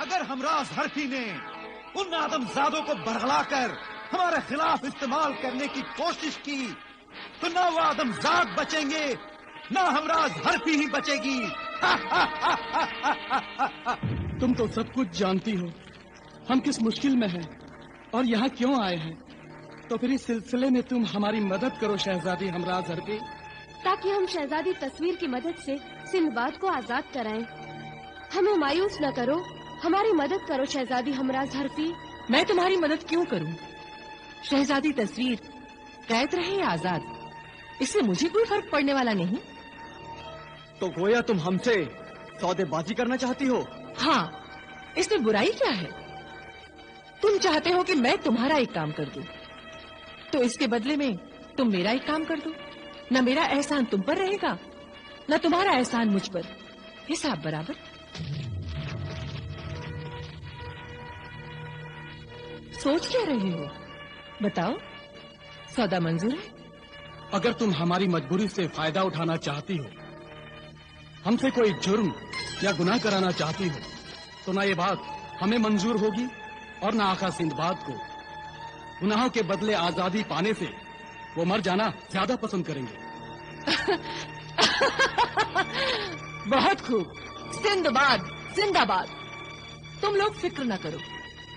اگر ہمراز حرفی نے ان آدمزادوں کو برگلا کر ہمارے خلاف استعمال کرنے کی کوشش کی تو نہ وہ آدمزاد بچیں گے نہ ہمراز حرفی ہی بچے گی. تم تو سب کچھ جانتی ہو ہم کس مشکل میں ہیں اور یہاں کیوں آئے ہیں. تو پھر اس سلسلے میں تم ہماری مدد کرو شہزادی ہمراز حرفی، تاکہ ہم شہزادی تصویر کی مدد سے سندباد کو آزاد کرائیں. ہمیں مایوس نہ کرو، ہماری مدد کرو شہزادی ہمراز حرفی. میں تمہاری مدد کیوں کروں؟ شہزادی تصویر قید رہے یا آزاد، اس سے مجھے کوئی فرق پڑنے والا نہیں. تو گویا تم ہم سے سودے بازی کرنا چاہتی ہو؟ ہاں، اس میں برائی کیا ہے؟ تم چاہتے ہو کہ میں تمہارا ایک کام کر دوں، تو اس کے بدلے میں تم میرا ایک کام کر دو. نہ میرا احسان تم پر رہے گا نہ تمہارا احسان مجھ پر، حساب برابر. سوچ کیا رہے ہو؟ بتاؤ، سودا منظور ہے؟ اگر تم ہماری مجبوری سے فائدہ اٹھانا چاہتی ہو، ہم سے کوئی جرم یا گناہ کرانا چاہتی ہو، تو نہ یہ بات ہمیں منظور ہوگی اور نہ آقا سندباد کو. گناہوں کے بدلے آزادی پانے سے وہ مر جانا زیادہ پسند کریں گے. بہت خوب، سندباد زندہ باد. تم لوگ فکر نہ کرو،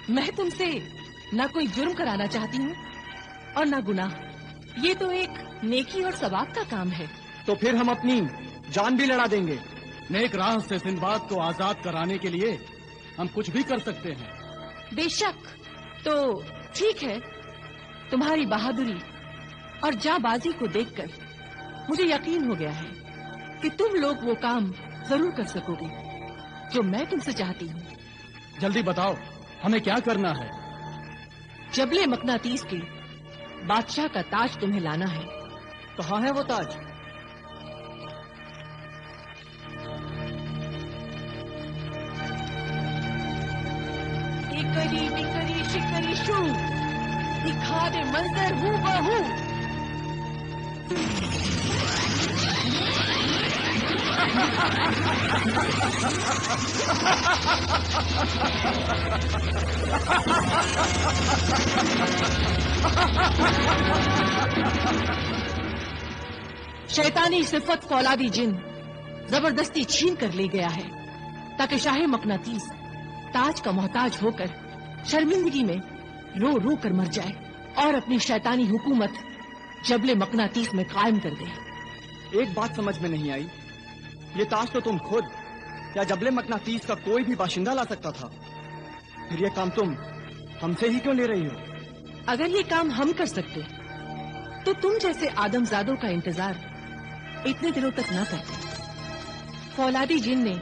میں تم سے نہ کوئی جرم کرانا چاہتی ہوں اور نہ گناہ. یہ تو ایک نیکی اور ثواب کا کام ہے. تو پھر ہم اپنی جان بھی لڑا دیں گے. نیک راہ سے سندباد کو آزاد کرانے کے لیے ہم کچھ بھی کر سکتے ہیں. بے شک. تو ٹھیک ہے، تمہاری بہادری اور جاں بازی کو دیکھ کر مجھے یقین ہو گیا ہے کہ تم لوگ وہ کام ضرور کر سکو گے جو میں تم سے چاہتی ہوں. جلدی بتاؤ ہمیں کیا کرنا ہے. جبل مقناطیس کے بادشاہ کا تاج تمہیں لانا ہے. کہاں ہے وہ تاج؟ ایکری بکری شکری شو، دکھا دے منظر ہو بہو. شیطانی صفت فولادی جن زبردستی چھین کر لے گیا ہے تاکہ شاہ مقناطیس تاج کا محتاج ہو کر شرمندگی میں رو رو کر مر جائے اور اپنی شیطانی حکومت جبل مقناطیس میں قائم کر دے. ایک بات سمجھ میں نہیں آئی، یہ تاج تو تم خود یا جبل مقناطیس کا کوئی بھی باشندہ لا سکتا تھا، پھر یہ کام تم ہم سے ہی کیوں لے رہی ہو؟ اگر یہ کام ہم کر سکتے تو تم جیسے آدمزادوں کا انتظار اتنے دنوں تک نہ کرتے. فولادی جن نے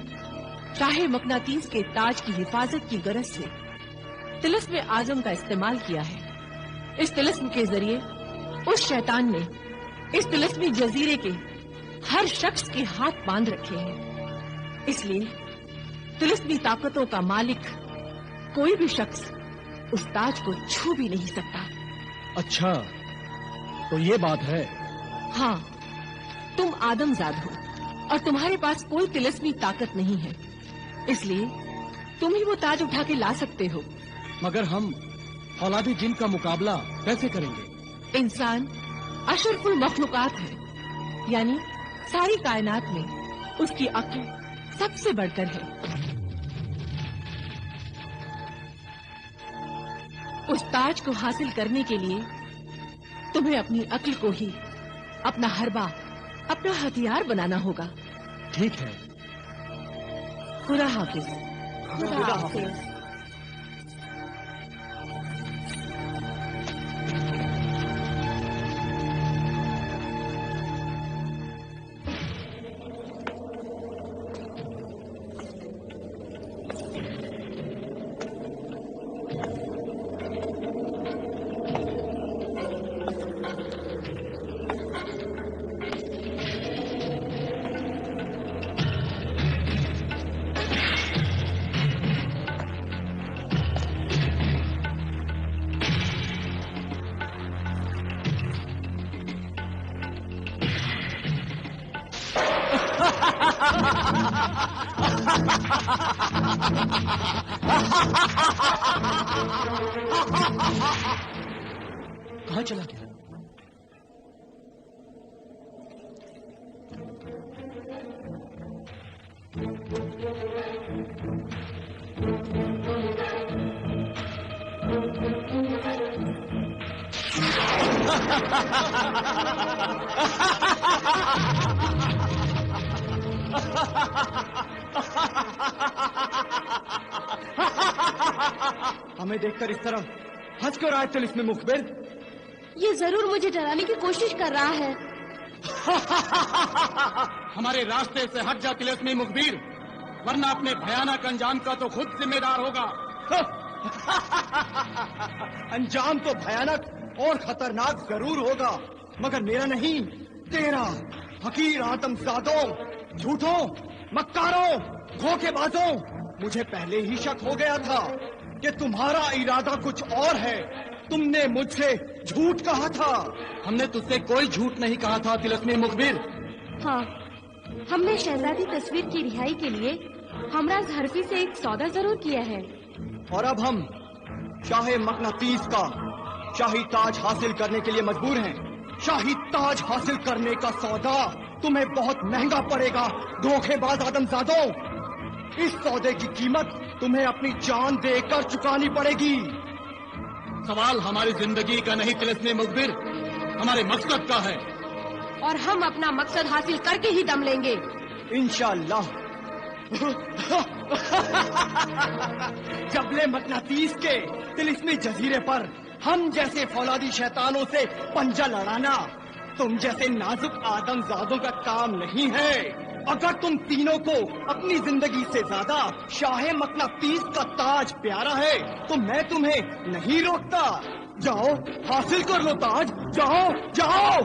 شاہ مقناطیس کے تاج کی حفاظت کی غرض سے طلسم اعظم کا استعمال کیا ہے. اس طلسم کے ذریعے اس شیطان نے اس طلسمی جزیرے کے ہر شخص کے ہاتھ باندھ رکھے ہیں. اس لیے طلسمی طاقتوں کا مالک کوئی بھی شخص اس تاج کو چھو بھی نہیں سکتا. اچھا، تو یہ بات ہے. ہاں، تم آدمزاد ہو اور تمہارے پاس کوئی طلسمی طاقت نہیں ہے، اس لیے تم ہی وہ تاج اٹھا کے لا سکتے ہو. مگر ہم فولادی جن کا مقابلہ کیسے کریں گے؟ انسان اشرف المخلوقات ہے، یعنی ساری کائنات میں اس کی عقل سب سے بڑھ کر ہے. اس تاج کو حاصل کرنے کے لیے تمہیں اپنی عقل کو ہی اپنا حربہ، اپنا ہتھیار بنانا ہوگا. ٹھیک ہے. خدا حافظ. خدا حافظ. کہاں چلا گیا؟ ہمیں دیکھ کر اس طرح ہنس کر آئے تل اس میں مخبر؟ یہ ضرور مجھے ڈرانے کی کوشش کر رہا ہے۔ ہمارے راستے سے ہٹ جا تلسمی مخبر، ورنہ اپنے بھیانک انجام کا تو خود ذمہ دار ہوگا۔ انجام تو بھیانک اور خطرناک ضرور ہوگا، مگر میرا نہیں، تیرا۔ حقیر آدم زادوں، جھوٹوں، مکاروں، دھوکے بازوں، مجھے پہلے ہی شک ہو گیا تھا کہ تمہارا ارادہ کچھ اور ہے۔ تم نے مجھ سے جھوٹ کہا تھا۔ ہم نے تجھ سے کوئی جھوٹ نہیں کہا تھا تلسمی مخبر۔ ہاں، ہم نے شہزادی تصویر کی رہائی کے لیے ہمراز حرفی سے ایک سودا ضرور کیا ہے، اور اب ہم شاہ مقناطیس کا شاہی تاج حاصل کرنے کے لیے مجبور ہیں۔ شاہی تاج حاصل کرنے کا سودا تمہیں بہت مہنگا پڑے گا دھوکے باز آدم زادوں۔ اس سودے کی قیمت تمہیں اپنی جان دے کر چکانی پڑے گی۔ سوال ہماری زندگی کا نہیں تلسمی مخبر، ہمارے مقصد کا ہے، اور ہم اپنا مقصد حاصل کر کے ہی دم لیں گے۔ انشاءاللہ۔ جبل مقناطیس کے تلسمی جزیرے پر ہم جیسے فولادی شیطانوں سے پنجہ لڑانا تم جیسے نازک آدم زادوں کا کام نہیں ہے۔ اگر تم تینوں کو اپنی زندگی سے زیادہ شاہ مقناطیس کا تاج پیارا ہے تو میں تمہیں نہیں روکتا۔ جاؤ حاصل کر لو تاج، جاؤ جاؤ۔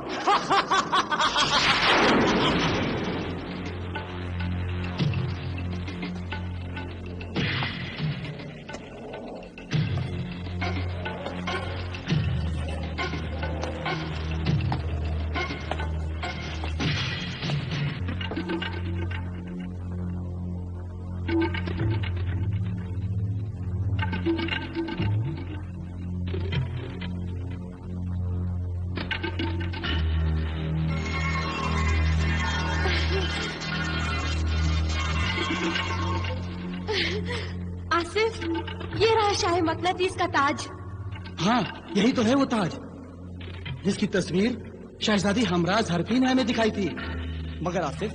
آصف، یہ رہا شاہ مقناطیس کا تاج۔ ہاں یہی تو ہے وہ تاج جس کی تصویر شہزادی ہمراز حرفی نے ہمیں دکھائی تھی۔ مگر آصف،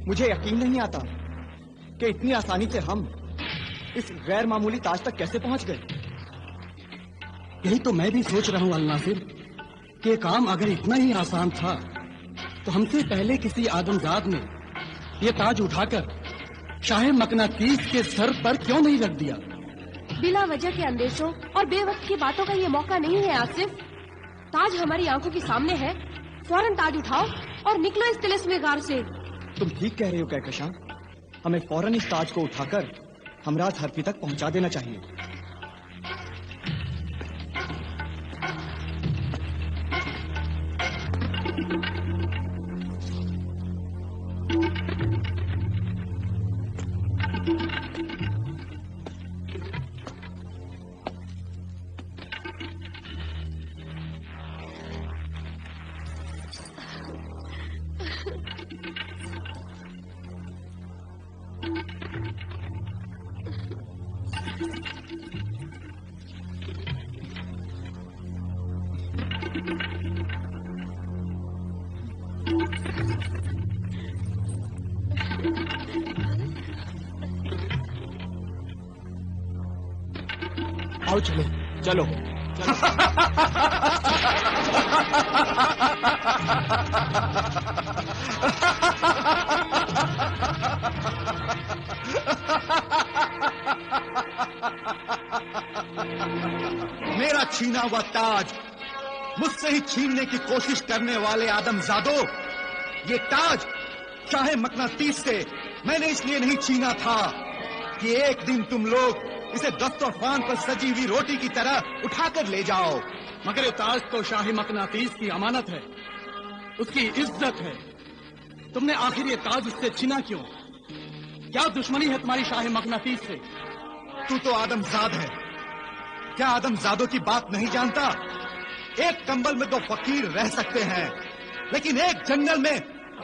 مجھے یقین نہیں آتا کہ اتنی آسانی سے ہم اس غیر معمولی تاج تک کیسے پہنچ گئے۔ یہی تو میں بھی سوچ رہا ہوں الناصر کہ کام اگر اتنا ہی آسان تھا تو ہم سے پہلے کسی آدمزاد نے یہ تاج اٹھا کر شاہ مقناطیس کے سر پر کیوں نہیں رکھ دیا؟ بلا وجہ کے اندیشوں اور بے وقت کی باتوں کا یہ موقع نہیں ہے آصف۔ تاج ہماری آنکھوں کے سامنے ہے، فوراً تاج اٹھاؤ اور نکلو اس طلسمی غار سے۔ تم ٹھیک کہہ رہے ہو کہکشاں، ہمیں فوراً اس تاج کو اٹھا کر ہمراز حرفی تک پہنچا دینا چاہیے۔ آؤ چلو چلو۔ میرا چھینا ہوا تاج مجھ سے ہی چھیننے کی کوشش کرنے والے آدم زادو، یہ تاج شاہ مقناطیس سے میں نے اس لیے نہیں چھینا تھا کہ ایک دن تم لوگ اسے دسترخوان پر سجی ہوئی روٹی کی طرح اٹھا کر لے جاؤ۔ مگر یہ تاج تو شاہ مقناطیس کی امانت ہے، اس کی عزت ہے، تم نے آخر یہ تاج اس سے چھینا کیوں؟ کیا دشمنی ہے تمہاری شاہ مقناطیس سے؟ تو آدم زاد ہے، کیا آدم زادوں کی بات نہیں جانتا؟ ایک کمبل میں 2 فقیر رہ سکتے ہیں، لیکن ایک جنگل میں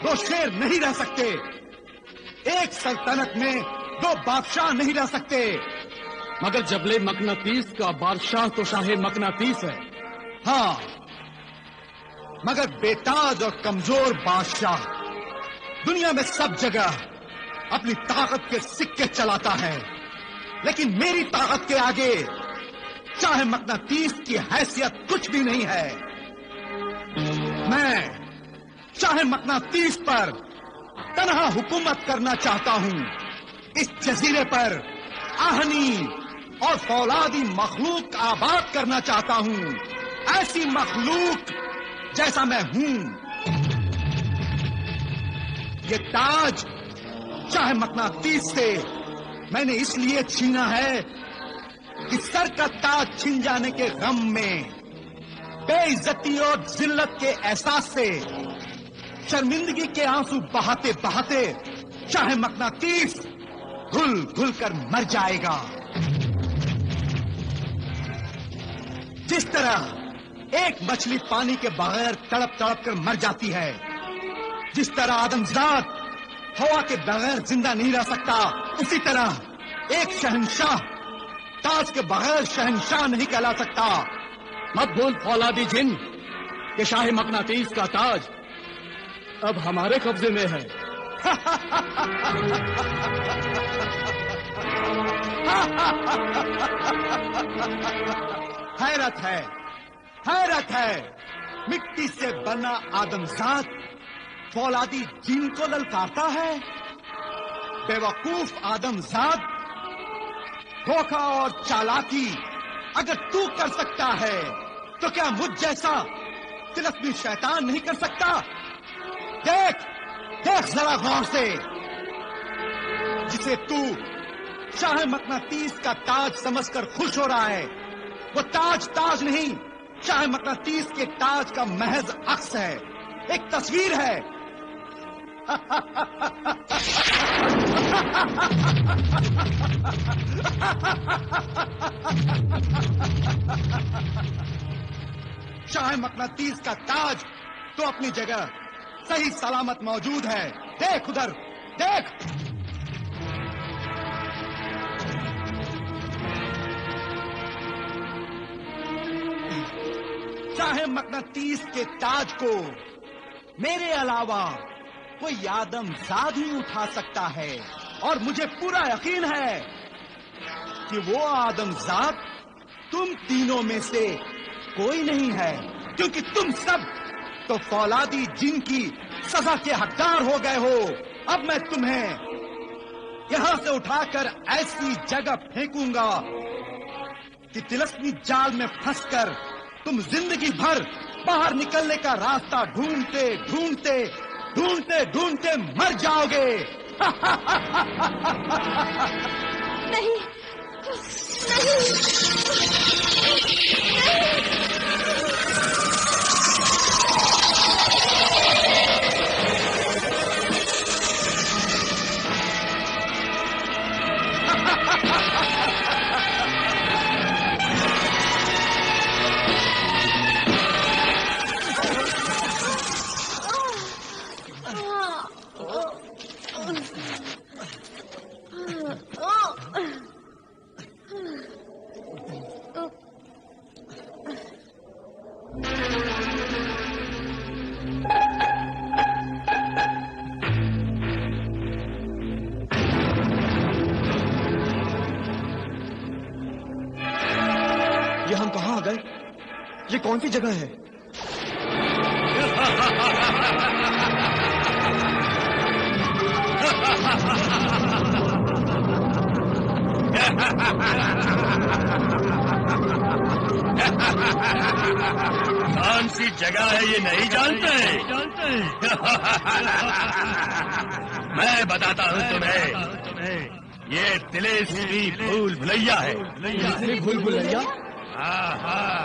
2 شیر نہیں رہ سکتے، ایک سلطنت میں 2 بادشاہ نہیں رہ سکتے۔ مگر جبل مقناطیس کا بادشاہ تو شاہ مقناطیس ہے۔ ہاں، مگر بے تاج اور کمزور بادشاہ دنیا میں سب جگہ اپنی طاقت کے سکے چلاتا ہے، لیکن میری طاقت کے آگے شاہ مقناطیس کی حیثیت کچھ بھی نہیں ہے۔ میں شاہ مقناطیس پر تنہا حکومت کرنا چاہتا ہوں۔ اس جزیرے پر آہنی اور فولادی مخلوق آباد کرنا چاہتا ہوں، ایسی مخلوق جیسا میں ہوں۔ یہ تاج شاہ مقناطیس سے میں نے اس لیے چھینا ہے کہ سر کا تاج چھن جانے کے غم میں، بے عزتی اور ذلت کے احساس سے، شرمندگی کے آنسو بہاتے بہاتے شاہ مقناطیس گھل گھل کر مر جائے گا۔ جس طرح ایک مچھلی پانی کے بغیر تڑپ تڑپ کر مر جاتی ہے، جس طرح آدم زاد ہوا کے بغیر زندہ نہیں رہ سکتا، اسی طرح ایک شہنشاہ تاج کے بغیر شہنشاہ نہیں کہلا سکتا۔ مت بھول فولادی جن کہ شاہ مقناطیس کا تاج اب ہمارے قبضے میں ہے۔ حیرت ہے، حیرت ہے، مٹی سے بنا آدم زاد فولادی جن کو للکارتا ہے۔ بے وقوف آدم زاد، دھوکہ اور چالاکی اگر تو کر سکتا ہے تو کیا مجھ جیسا تلسمی شیطان نہیں کر سکتا؟ دیکھ دیکھ ذرا غور سے، جسے تو شاہ مقناطیس کا تاج سمجھ کر خوش ہو رہا ہے، وہ تاج نہیں، شاہ مقناطیس کے تاج کا محض عکس ہے، ایک تصویر ہے۔ شاہ مقناطیس کا تاج تو اپنی جگہ صحیح سلامت موجود ہے، دیکھ ادھر دیکھ۔ شاہ مقناطیس کے تاج کو میرے علاوہ کوئی آدم زاد ہی اٹھا سکتا ہے، اور مجھے پورا یقین ہے کہ وہ آدم زاد تم تینوں میں سے کوئی نہیں ہے، کیونکہ تم سب تو فولادی جن کی سزا کے حقدار ہو گئے ہو۔ اب میں تمہیں یہاں سے اٹھا کر ایسی جگہ پھینکوں گا کہ تلسمی جال میں پھنس کر تم زندگی بھر باہر نکلنے کا راستہ ڈھونڈتے ڈھونڈتے ڈھونڈتے ڈھونڈتے مر جاؤ گے۔ نہیں یہ ہم کہاں آ گئے؟ یہ کون سی جگہ ہے؟ کون سی جگہ ہے یہ نہیں جانتے؟ میں بتاتا ہوں تمہیں، یہ تلسمی بھول بھلیا ہے۔ بھول بھلیا؟ ہاں،